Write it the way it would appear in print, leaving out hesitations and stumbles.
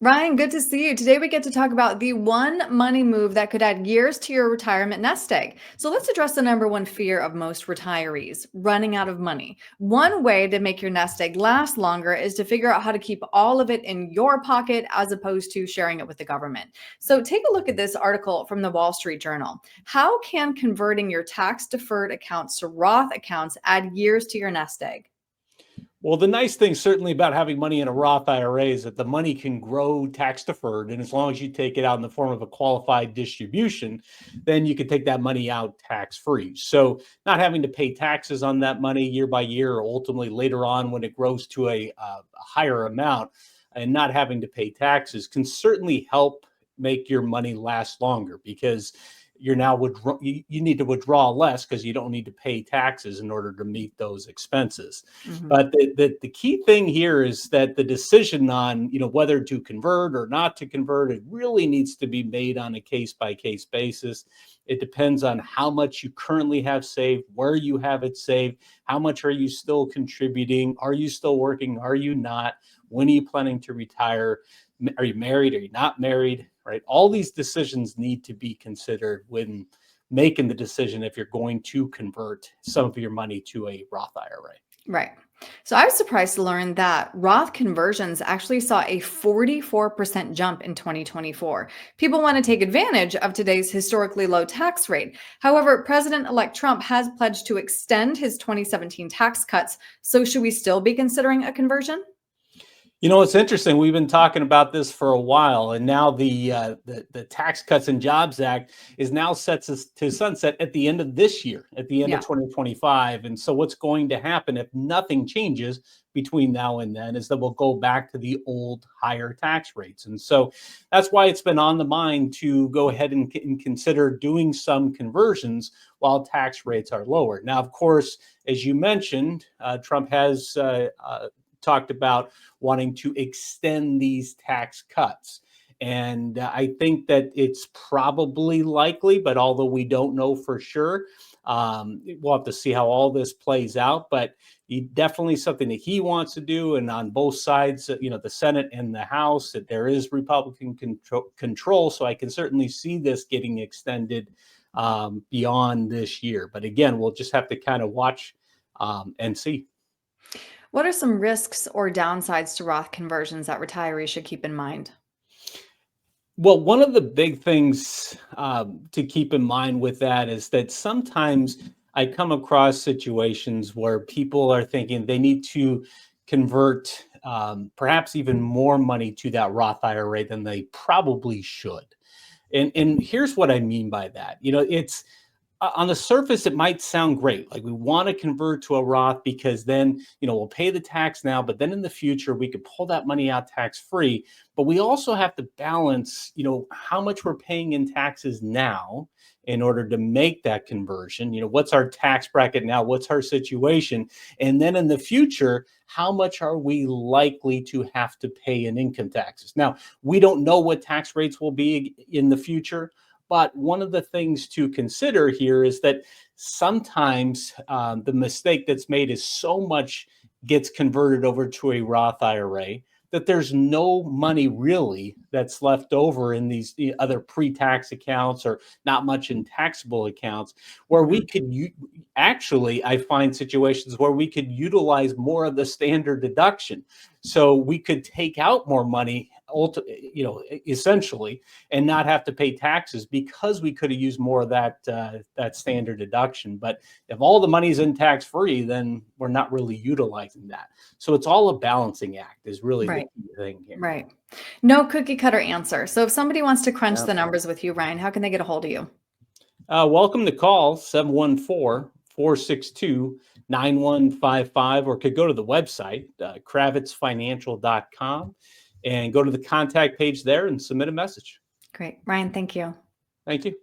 Ryan, good to see you. Today we get to talk about the one money move that could add years to your retirement nest egg. So let's address the number one fear of most retirees, running out of money. One way to make your nest egg last longer is to figure out how to keep all of it in your pocket as opposed to sharing it with the government. So take a look at this article from the Wall Street Journal. How can converting your tax deferred accounts to Roth accounts add years to your nest egg? Well, the nice thing certainly about having money in a Roth IRA is that the money can grow tax deferred. And as long as you take it out in the form of a qualified distribution, then you can take that money out tax free. So, not having to pay taxes on that money year by year, or ultimately later on when it grows to a higher amount, and not having to pay taxes can certainly help make your money last longer because you're now you need to withdraw less because you don't need to pay taxes in order to meet those expenses. Mhm. But the key thing here is that the decision on whether to convert or not to convert, it really needs to be made on a case by case basis. It depends on how much you currently have saved, where you have it saved, how much are you still contributing, are you still working, are you not, when are you planning to retire, are you married, are you not married, right? All these decisions need to be considered when making the decision if you're going to convert some of your money to a Roth IRA. Right. So I was surprised to learn that Roth conversions actually saw a 44% jump in 2024. People want to take advantage of today's historically low tax rate. However, President-elect Trump has pledged to extend his 2017 tax cuts. So should we still be considering a conversion? It's interesting. We've been talking about this for a while, and now the Tax Cuts and Jobs Act is now set to sunset at the end of this year, at the end of Yeah. 2025. And so, what's going to happen if nothing changes between now and then is that we'll go back to the old higher tax rates. And so, that's why it's been on the mind to go ahead and consider doing some conversions while tax rates are lower. Now, of course, as you mentioned, Trump has talked about wanting to extend these tax cuts. And I think that it's probably likely, but although we don't know for sure, we'll have to see how all this plays out. But definitely something that he wants to do. And on both sides, the Senate and the House, that there is Republican control. So I can certainly see this getting extended beyond this year. But again, we'll just have to kind of watch and see. What are some risks or downsides to Roth conversions that retirees should keep in mind? Well, one of the big things to keep in mind with that is that sometimes I come across situations where people are thinking they need to convert perhaps even more money to that Roth IRA than they probably should. And here's what I mean by that. It's on the surface, it might sound great. Like we want to convert to a Roth because then, we'll pay the tax now, but then in the future, we could pull that money out tax free. But we also have to balance, how much we're paying in taxes now in order to make that conversion. What's our tax bracket now? What's our situation? And then in the future, how much are we likely to have to pay in income taxes? Now, we don't know what tax rates will be in the future. But one of the things to consider here is that sometimes the mistake that's made is so much gets converted over to a Roth IRA that there's no money really that's left over in these other pre-tax accounts or not much in taxable accounts where we could actually, I find situations where we could utilize more of the standard deduction. So we could take out more money, essentially, and not have to pay taxes because we could have used more of that standard deduction. But if all the money's in tax free, then we're not really utilizing that. So it's all a balancing act is really the Right. key thing here. Right. No cookie cutter answer. So if somebody wants to crunch Yeah. the numbers with you, Ryan, how can they get a hold of you? Welcome to call 714-462-9155 or could go to the website, kravitzfinancial.com, and go to the contact page there and submit a message. Great. Ryan, thank you. Thank you.